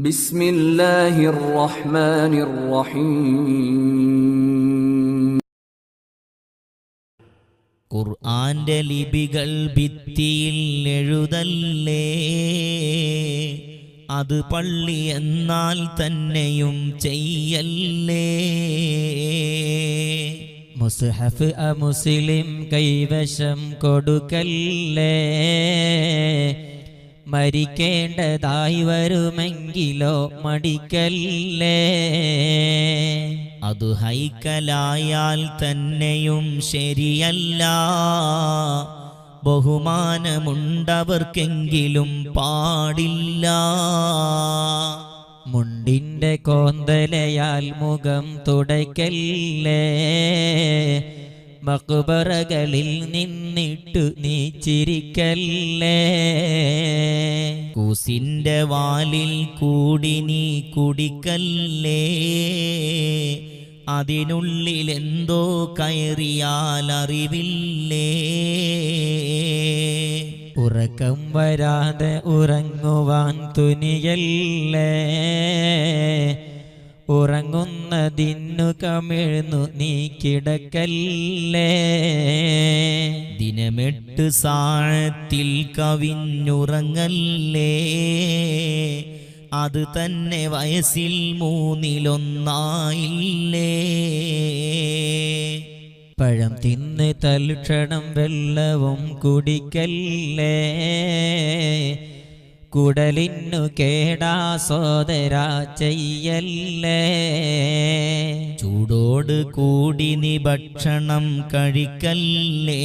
ബിസ്മില്ലാഹിർ റഹ്മാനിർ റഹീം. ഖുർആന്റെ ലിപികൾ ഭിത്തിയിൽ എഴുതല്ലേ, അത് പള്ളി എന്നാൽ തന്നെയും ചെയ്യല്ലേ. മുസ്ഹഫ് മുസ്ലിം കൈവശം കൊടുക്കല്ലേ, മരിക്കേണ്ടതായി വരുമെങ്കിലോ മടിക്കല്ലേ. അത് ഹൈക്കലായാൽ തന്നെയും ശരിയല്ല, ബഹുമാനമുണ്ടവർക്കെങ്കിലും പാടില്ല. മുണ്ടിന്റെ കോന്തലയാൽ മുഖം തുടയ്ക്കല്ലേ, മഖ്ബറകളിൽ നിന്നിട്ടു നീ ചിരിക്കല്ലേ. കൂസിന്റെ വാലിൽ കൂടി നീ കുടിക്കല്ലേ, അതിനുള്ളിലെന്തോ കയറിയാൽ അറിവില്ലേ. ഉറക്കം വരാതെ ഉറങ്ങുവാൻ തുനിയല്ലേ, ഉറങ്ങുന്നതിന്നു കമിഴ്ന്നു നീ കിടക്കല്ലേ. ദിനമെട്ട് സാഴത്തിൽ കവിഞ്ഞുറങ്ങല്ലേ, അത് തന്നെ വയസ്സിൽ 3/1 പഴം തിന്ന് തൽക്ഷണം വെള്ളവും കുടിക്കല്ലേ, കുടലിന്നു കേടാ സോദരാ ചെയ്യല്ലേ. ചൂടോട് കൂടി നീ ഭക്ഷണം കഴിക്കല്ലേ,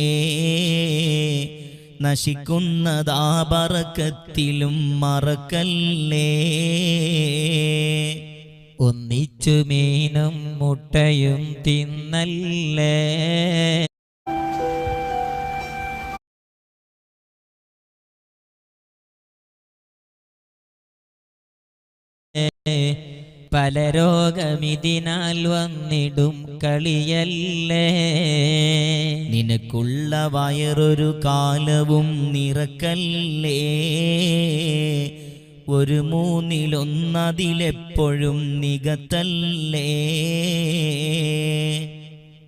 നശിക്കുന്നതാ ബറക്കത്തിലും മറക്കല്ലേ. ഒന്നിച്ചു മീനും മുട്ടയും തിന്നല്ലേ, പല രോഗമിതിനാൽ വന്നിടും കളിയല്ലേ. നിനക്കുള്ള വയറൊരു കാലവും നിറക്കല്ലേ, 1/3 നികത്തല്ലേ.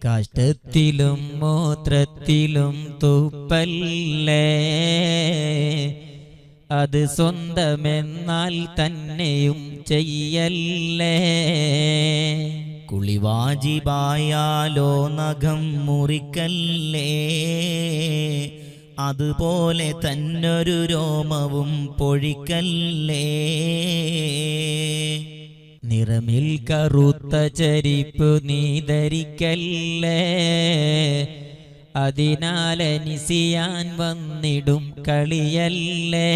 കാഷ്ടത്തിലും മൂത്രത്തിലും തുപ്പല്ലേ, അത് സ്വന്തമെന്നാൽ തന്നെയും ചെയ്യല്ലേ. കുളിവാജിബായാലോ നഖം മുറിക്കല്ലേ, അതുപോലെ തന്നൊരു രോമവും പൊഴിക്കല്ലേ. നിറമിൽ കറുത്ത ചരിപ്പ് നീ ധരിക്കല്ലേ, അതിനാലനിസിയാൻ വന്നിടും കളിയല്ലേ.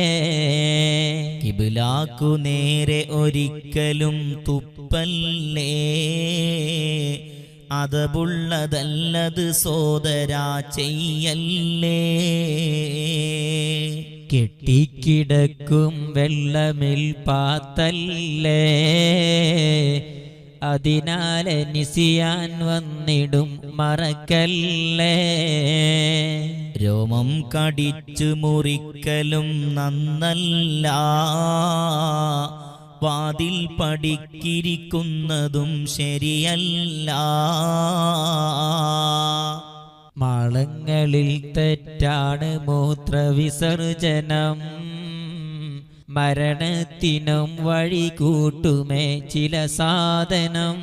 കിബിലാക്കു നേരെ ഒരിക്കലും തുപ്പല്ലേ, അതബുള്ളതല്ലത് സോദരാ ചെയ്യല്ലേ. കെട്ടിക്കിടക്കും വെള്ളമിൽ പാത്തല്ലേ, അതിനാലനിസിയാൻ വന്നിടും മറക്കല്ലേ. രോമം കടിച്ചു മുറിക്കലും നന്നല്ല, വാതിൽ പടിക്കിരിക്കുന്നതും ശരിയല്ല. മാളങ്ങളിൽ തെറ്റാണ് മൂത്രവിസർജനം, മരണത്തിനും വഴി കൂട്ടുമേ ചില സാധനം.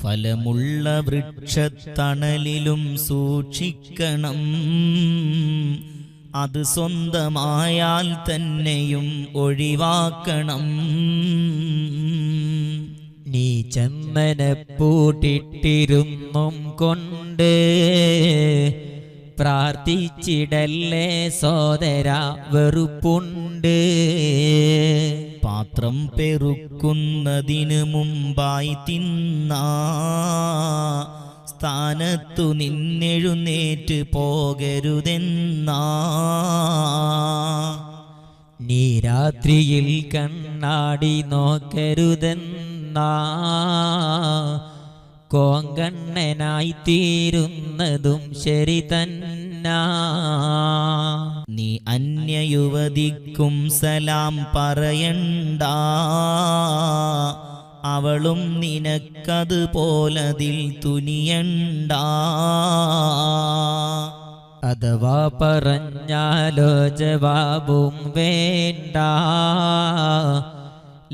ഫലമുള്ള വൃക്ഷത്തണലിലും സൂക്ഷിക്കണം, അത് സ്വന്തമായാൽ തന്നെയും ഒഴിവാക്കണം. നീ ചന്ദനപ്പൂട്ടിട്ടിരുന്നും കൊണ്ട് പ്രാർത്ഥിച്ചിടല്ലേ സോദരാ, വെറുപ്പുണ്ട്. പാത്രം പെറുക്കുന്നതിന് മുമ്പായി തിന്നാ സ്ഥാനത്തു നിന്നെഴുന്നേറ്റ് പോകരുതെന്നാ. നീ രാത്രിയിൽ കണ്ണാടി നോക്കരുതെന്നാ, കോങ്കണ്ണനായി തീരുന്നതും ശരി തന്നാ. നീ അന്യയുവതിക്കും സലാം പറയണ്ട, അവളും നിനക്കതുപോലതിൽ തുനിയണ്ട. അഥവാ പറഞ്ഞാലോ ജവാബും വേണ്ട,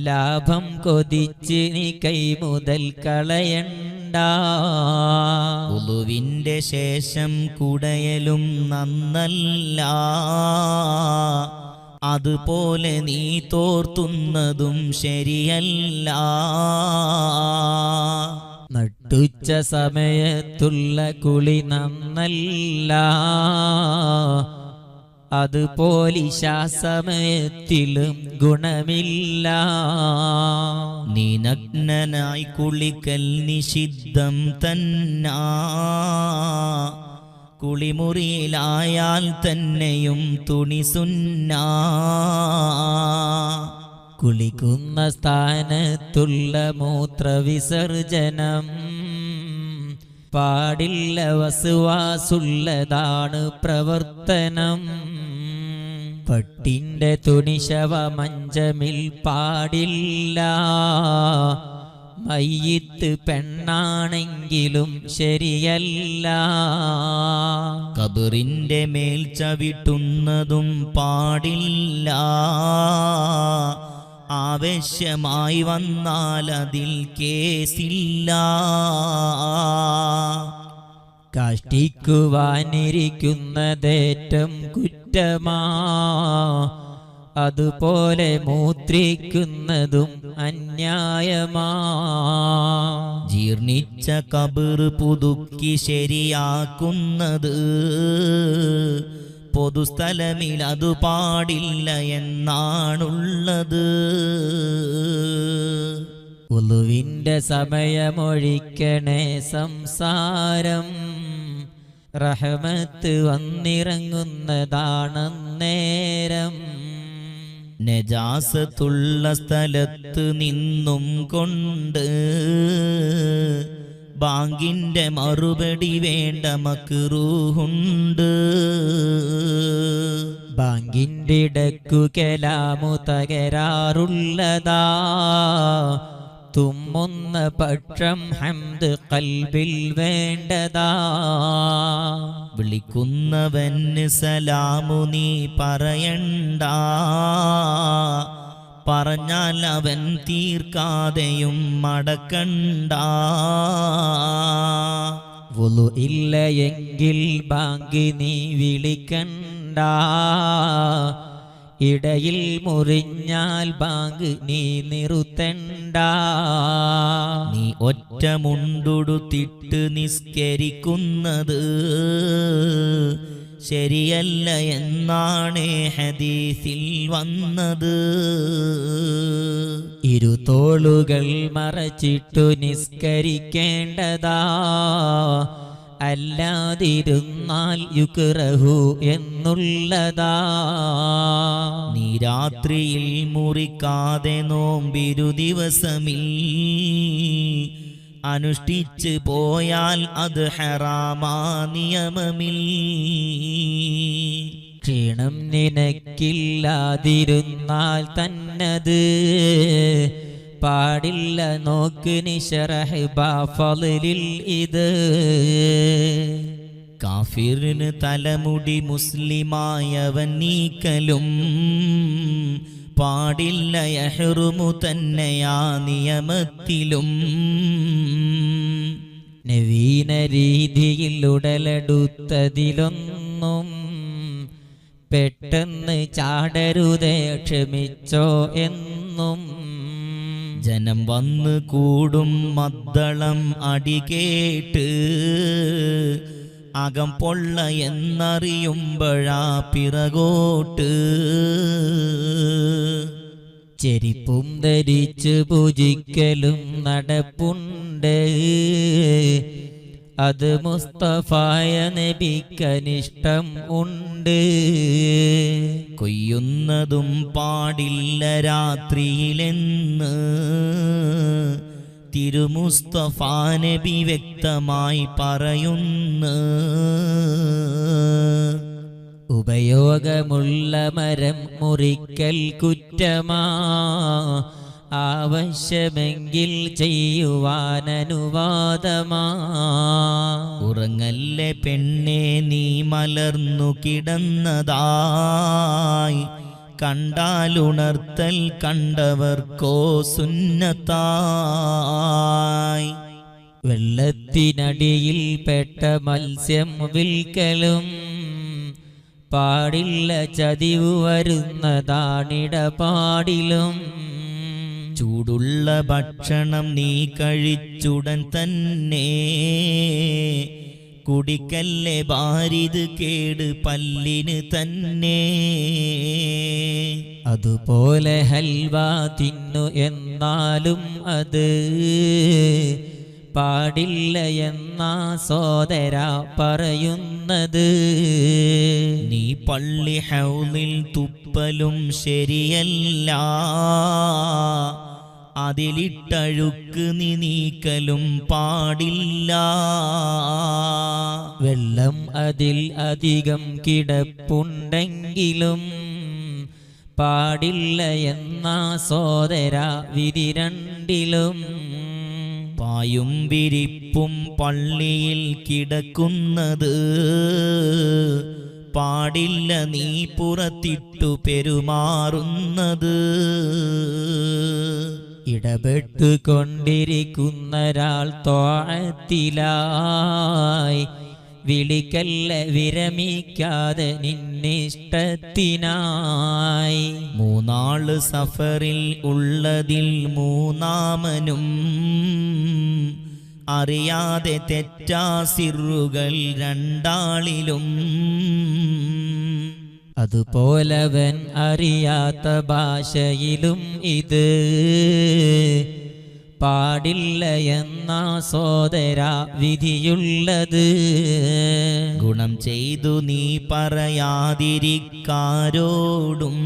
ലാഭം കൊതിച്ച് നീ കൈ മുതൽ കളയണ്ട. ഉളുവിന്റെ ശേഷം കുടയലും നന്നല്ല, അതുപോലെ നീ തോർത്തുന്നതും ശരിയല്ല. നട്ടുച്ച സമയത്തുള്ള കുളി നന്നല്ല, അതുപോലിശാ സമയത്തിലും ഗുണമില്ല. നീ നഗ്നനായി കുളിക്കൽ നിഷിദ്ധം തന്നാ, കുളിമുറിയിലായാൽ തന്നെയും തുണി സുന്നാ. കുളിക്കുന്ന സ്ഥാനത്തുള്ള മൂത്രവിസർജനം പാടില്ല, വസുവാസുള്ളതാണ് പ്രവർത്തനം. പട്ടിന്റെ തുണി ശവമഞ്ചമിൽ പാടില്ല, മയ്യിത്ത് പെണ്ണാണെങ്കിലും ശരിയല്ല. കബറിന്റെ മേൽ ചവിട്ടുന്നതും പാടില്ല, ആവശ്യമായി വന്നാൽ അതിൽ കേസില്ല. കാഷ്ടിക്കുവാനിരിക്കുന്നതേറ്റം കുറ്റമാ, അതുപോലെ മൂത്രിക്കുന്നതും അന്യായമാ. ജീർണിച്ച കബർ പുതുക്കി ശരിയാക്കുന്നത് പൊതുസ്ഥലമിൽ അത് പാടില്ല എന്നാണുള്ളത്. ഉളുവിന്റെ സമയമൊഴിക്കണേ സംസാരം, റഹ്മത്ത് വന്നിറങ്ങുന്നതാണന്നേരം. നജാസത്തുള്ള സ്ഥലത്ത് നിന്നും കൊണ്ട് ബാങ്കിന്റെ മറുപടി വേണ്ട മക്റൂഹുണ്ട്. ബാങ്കിന്റെ ഇടക്കു കലാമു തകരാറുള്ളതാ, തുമ്മുന്ന പക്ഷം ഹംദ് കൽബിൽ വേണ്ടതാ. വിളിക്കുന്നവന് സലാമു നീ പറയണ്ട, പറഞ്ഞാൽ അവൻ തീർക്കാതെയും മടക്കണ്ട. വുളു ഇല്ല എങ്കിൽ ബാങ്ക് നീ വിളിക്കണ്ട, ഇടയിൽ മുറിഞ്ഞാൽ ബാങ്ക് നീ നിർത്തണ്ട. നീ ഒറ്റ മുണ്ടുടുത്തിട്ട് നിസ്കരിക്കുന്നത് ശരിയല്ല എന്നാണ് ഹദീസിൽ വന്നത്. ഇരുതോളുകൾ മറച്ചിട്ടു നിസ്കരിക്കേണ്ടതാ, അല്ലാതിരുന്നാൽ യുക്റഹു എന്നുള്ളതാ. നീ രാത്രിയിൽ മുറിക്കാതെ നോമ്പിരു ദിവസമിൽ അനുഷ്ഠിച്ച് പോയാൽ അത് ഹറാമാ നിയമമിൽ. ക്ഷീണം നിനക്കില്ലാതിരുന്നാൽ തന്നത് പാടില്ല, നോക്ക് നിശറഹ് ബാഫളിൽ ഇത്. കാഫിറിന് തലമുടി മുസ്ലിമായവൻ നീക്കലും പാടില്ല, യഹ്റുമു തന്നെയാ നിയമത്തിലും. നവീന രീതിയിൽ ഉടലെടുത്തതിലൊന്നും പെട്ടെന്ന് ചാടരുതേ, ക്ഷമിച്ചോ എന്നും. ജനം വന്ന് കൂടും മദ്ദളം അടികേട്ട് അകം പൊള്ള എന്നറിയുമ്പഴാ പിറകോട്ട്. ചെരിപ്പും ധരിച്ച് പൂജിക്കലും നടപ്പുണ്ട്, അത് മുസ്തഫായ നബിക്കനിഷ്ടം ഉണ്ട്. കൊയ്യുന്നതും പാടില്ല രാത്രിയിലെന്ന് തിരുമുസ്തഫാ നബി വ്യക്തമായി പറയുന്നു. ഉപയോഗമുള്ള മരം മുറിക്കൽ കുറ്റമാ, ആവശ്യമെങ്കിൽ ചെയ്യുവാനനുവാദമാ. ഉറങ്ങല്ലേ പെണ്ണെ നീ മലർന്നു കിടന്നതായി, കണ്ടാലുണർത്തൽ കണ്ടവർക്കോ സുന്നത്തായി. വെള്ളത്തിനടിയിൽ പെട്ട മത്സ്യം വിൽക്കലും പാടില്ല, ചതിവ് വരുന്നതാണിടപാടിലും. ചൂടുള്ള ഭക്ഷണം നീ കഴിച്ചുടൻ തന്നെ കുടിക്കല്ലേ, ബാരിത് കേട് പല്ലിന് തന്നെ. അതുപോലെ ഹൽവ തിന്നു എന്നാലും അത് പാടില്ല എന്നാ സോദര പറയുന്നത്. നീ പള്ളി ഹൗലിൽ തുപ്പലും ശരിയല്ല, അതിലിട്ടഴുക്ക് നീ നീക്കലും പാടില്ല. വെള്ളം അതിൽ അധികം കിടപ്പുണ്ടെങ്കിലും പാടില്ല എന്നാ സോദര വിധി രണ്ടിലും. പായും വിരിപ്പും പള്ളിയിൽ കിടക്കുന്നത് പാടില്ല, നീ പുറത്തിട്ടു പെരുമാറുന്നത്. ഇടപെട്ടുകൊണ്ടിരിക്കുന്നൊരാൾ ത്വാഅത്തിലായി വിളിക്കല്ല, വിരമിക്കാതെ നിന്നിഷ്ടത്തിനായി. മൂന്നാള് സഫറിൽ ഉള്ളതിൽ മൂന്നാമനും അറിയാതെ തെറ്റാ സിറുകൾ രണ്ടാളിലും. അതുപോലവൻ അറിയാത്ത ഭാഷയിലും ഇത് പാടില്ല എന്നാ സോദര വിധിയുള്ളത്. ഗുണം ചെയ്തു നീ പറയാതിരിക്കാരോടും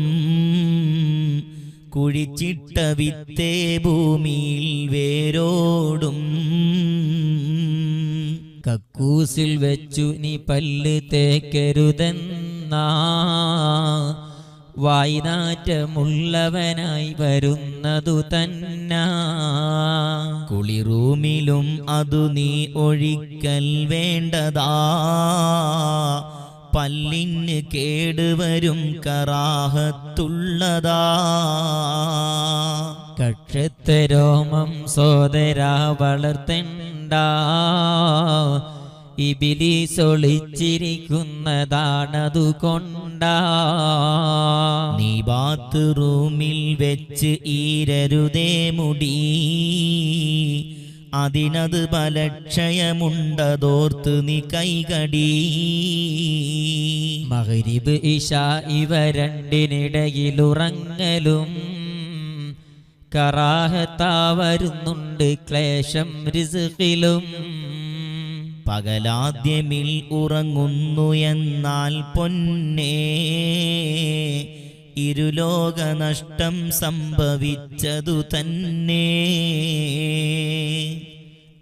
കുഴിച്ചിട്ട വിത്തേ ഭൂമിയിൽ വേരോടും. കക്കൂസിൽ വെച്ചു നീ പല്ല് തേക്കരുതെന്നാ വായ്നാറ്റമുള്ളവനായി വരുന്നതു തന്നെ. കുളിറൂമിലും അതു നീ ഒഴിക്കൽ വേണ്ടതാ, പല്ലിന് കേടുവരും കറാഹത്തുള്ളതാ. കക്ഷത്തെ രോമം സോദര വളർത്തണ്ട, ഇബിലീസ് ഒളിച്ചിരിക്കുന്നതാണതുകൊണ്ടാ. നീ ബാത്ത് റൂമിൽ വെച്ച് ഈരരുതേ മുടി, അതിനത് ബലക്ഷയമുണ്ടതോർത്ത് നീ കൈകടി. മഗ്രിബ് ഇശ ഇവ രണ്ടിനിടയിലുറങ്ങലും കറാഹത്താ വരുന്നുണ്ട് ക്ലേശം റിസ്ഖിലും. പകലാദ്യമിൽ ഉറങ്ങുന്നു എന്നാൽ പൊന്നേ, ഇരുലോക നഷ്ടം സംഭവിച്ചതു തന്നെ.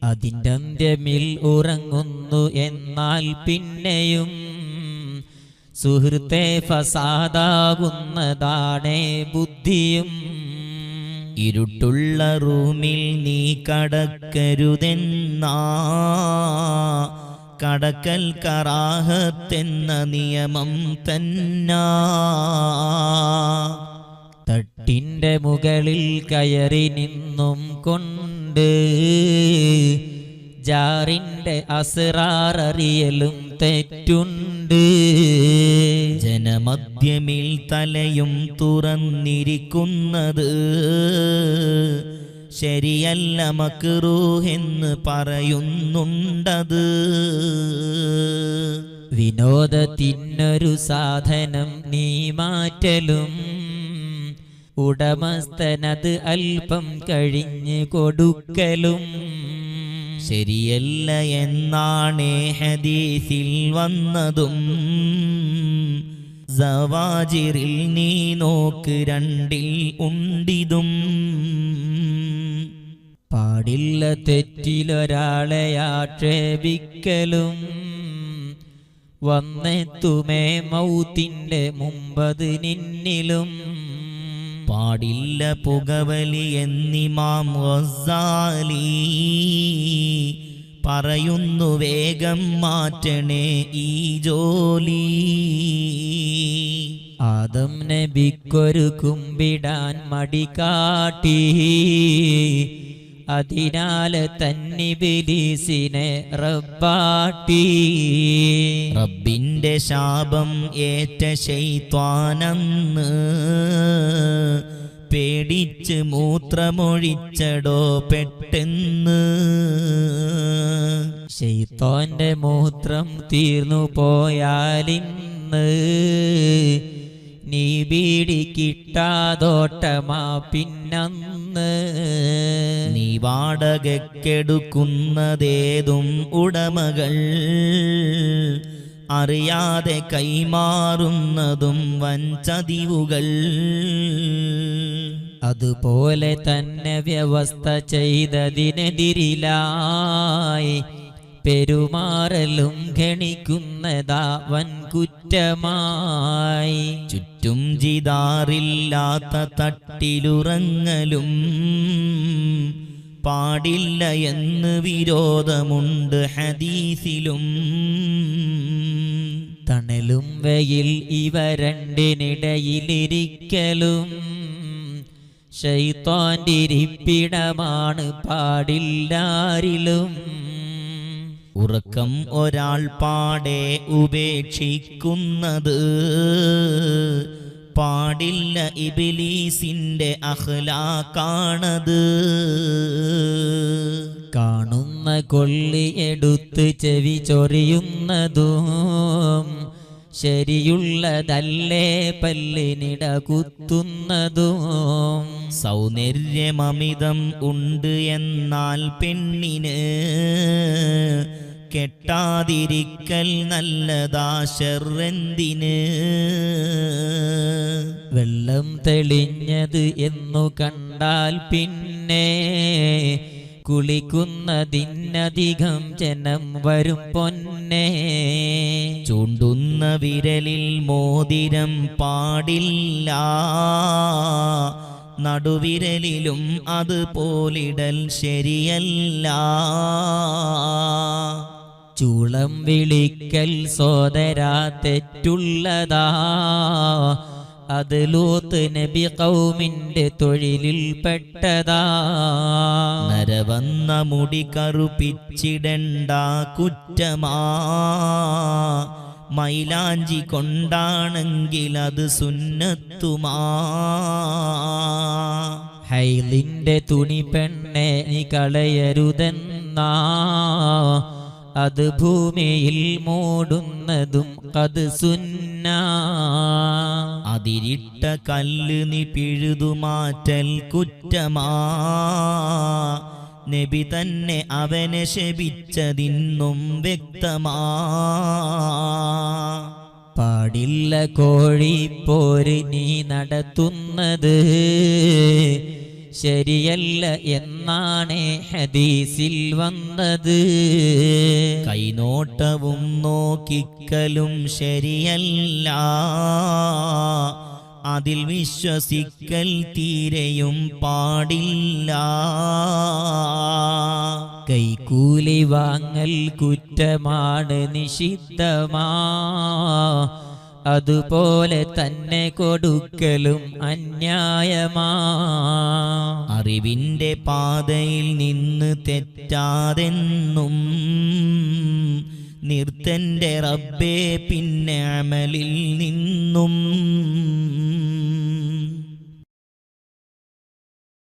അതിൻ്റെ അന്ത്യമിൽ ഉറങ്ങുന്നു എന്നാൽ പിന്നെയും സുഹൃത്തെ ഫസാദാകുന്നതാണേ ബുദ്ധിയും. ഇരുട്ടുള്ള റൂമിൽ നീ കടക്കരുതെന്നാ കടക്കൽ കറാഹത്തെന്ന നിയമം തന്നാ. തട്ടിൻ്റെ മുകളിൽ കയറി നിന്നും കൊണ്ട് ജാറിൻ്റെ അസ്റാററിയലും തെറ്റുണ്ട്. ജനമധ്യമിൽ തലയും തുറന്നിരിക്കുന്നത് ശരിയല്ല, മക്റൂഹെന്ന് പറയുന്നുണ്ടത്. വിനോദത്തിനൊരു സാധനം നീ മാറ്റലും ഉടമസ്ഥനത് അല്പം കഴിഞ്ഞ് കൊടുക്കലും ശരിയല്ല എന്നാണ് ഹദീസിൽ വന്നതും. സവാജിറിൽ നീ നോക്ക് രണ്ടിൽ ഉണ്ടിതും. പാടില്ല തെറ്റിലൊരാളെ ആക്ഷേപിക്കലും വന്നെത്തുമേ മൗത്തിന്റെ മുമ്പത് നിന്നിലും. പാടില്ല പുകവലി എന്നിമാം ഗസാലി, പറയുന്നു വേഗം മാറ്റണേ ഈ ജോലി. ആദം നബിക്കൊരു കുമ്പിടാൻ മടി കാട്ടി, അതിനാല് തന്നിബിലീസിനെ റബ്ബാട്ടി. റബ്ബിന്റെ ശാപം ഏറ്റ ശൈത്വാനന്ന്, പേടിച്ച് മൂത്രമൊഴിച്ചടോ പെട്ടെന്ന്. ശൈത്താന്റെ മൂത്രം തീർന്നു പോയാലിന്ന്, നീ ബീഡി കിട്ടാതോട്ടമാ പിന്നന്ന്. നീ വാടകയ്ക്കെടുക്കുന്നതേതും ഉടമകൾ, അറിയാതെ കൈമാറുന്നതും വൻചതിവുകൾ. അതുപോലെ തന്നെ വ്യവസ്ഥ ചെയ്തതിനെതിരിലായി പെരുമാറലും ഗണിക്കുന്നതാ വൻ കുറ്റമായി. ചുറ്റും ജിദാറില്ലാത്ത തട്ടിലുറങ്ങലും പാടില്ല എന്ന് വിരോധമുണ്ട് ഹദീസിലും. തണലും വെയിൽ ഇവ രണ്ടിനിടയിലിരിക്കലും ശൈത്താന്റെ ഇരിപ്പിടമാണ് പാടില്ലാരിലും. ഉറക്കം ഒരാൾ പാടെ ഉപേക്ഷിക്കുന്നത് പാടില്ല, ഇബ്ലീസിന്റെ അഖ്ലാഖാണത്. കാണുന്ന കൊള്ളിയെടുത്ത് ചെവി ചൊറിയുന്നതും ശരിയുള്ളതല്ലേ പല്ലിനിട കുത്തുന്നതും. സൗന്ദര്യമമിതം ഉണ്ട് എന്നാൽ പെണ്ണിന് കെട്ടാതിരിക്കൽ നല്ലതാ ശർറെന്തിന്. വെള്ളം തെളിഞ്ഞത് എന്നു കണ്ടാൽ പിന്നെ കുളിക്കുന്നതിനധികം ജനം വരും പൊന്നെ. ചൂണ്ടുന്ന വിരലിൽ മോതിരം പാടില്ല, നടുവിരലിലും അതുപോലിടൽ ശരിയല്ല. ചൂളം വിളിക്കൽ സോദരാ തെറ്റുള്ളതാ, അത് ലൂത്ത് നബി ഖൗമിന്റെ തൊഴിലിൽ പെട്ടതാ. നരവന്ന മുടി കറുപ്പിച്ചിടണ്ട കുറ്റമാ, മൈലാഞ്ചി കൊണ്ടാണെങ്കിൽ അത് സുന്നത്തുമാ. ഹൈലിന്റെ തുണി പെണ്ണെ നീ കളയരുതെന്നാ, അത് ഭൂമിയിൽ മൂടുന്നതും അത് സുന്നാ. അതിരിട്ട കല്ല് നീ പിഴുതുമാറ്റൽ കുറ്റമാ, നബി തന്നെ അവനെ ശപിച്ചതിന്നും വ്യക്തമാ. പാടില്ല കോഴിപ്പോര് നീ നടത്തുന്നത്, ശരിയല്ല എന്നാണ് ഹദീസിൽ വന്നത്. കൈനോട്ടവും നോക്കിക്കലും ശരിയല്ല, അതിൽ വിശ്വസിക്കൽ തീരെയും പാടില്ല. കൈക്കൂലി വാങ്ങൽ കുറ്റമാണ് നിഷിദ്ധമാ, അതുപോലെ തന്നെ കൊടുക്കലും അന്യായമാ. അറിവിന്റെ പാതയിൽ നിന്ന് തെറ്റാതെന്നും നിർത്തന്റെ റബ്ബേ പിന്നെ അമലിൽ നിന്നും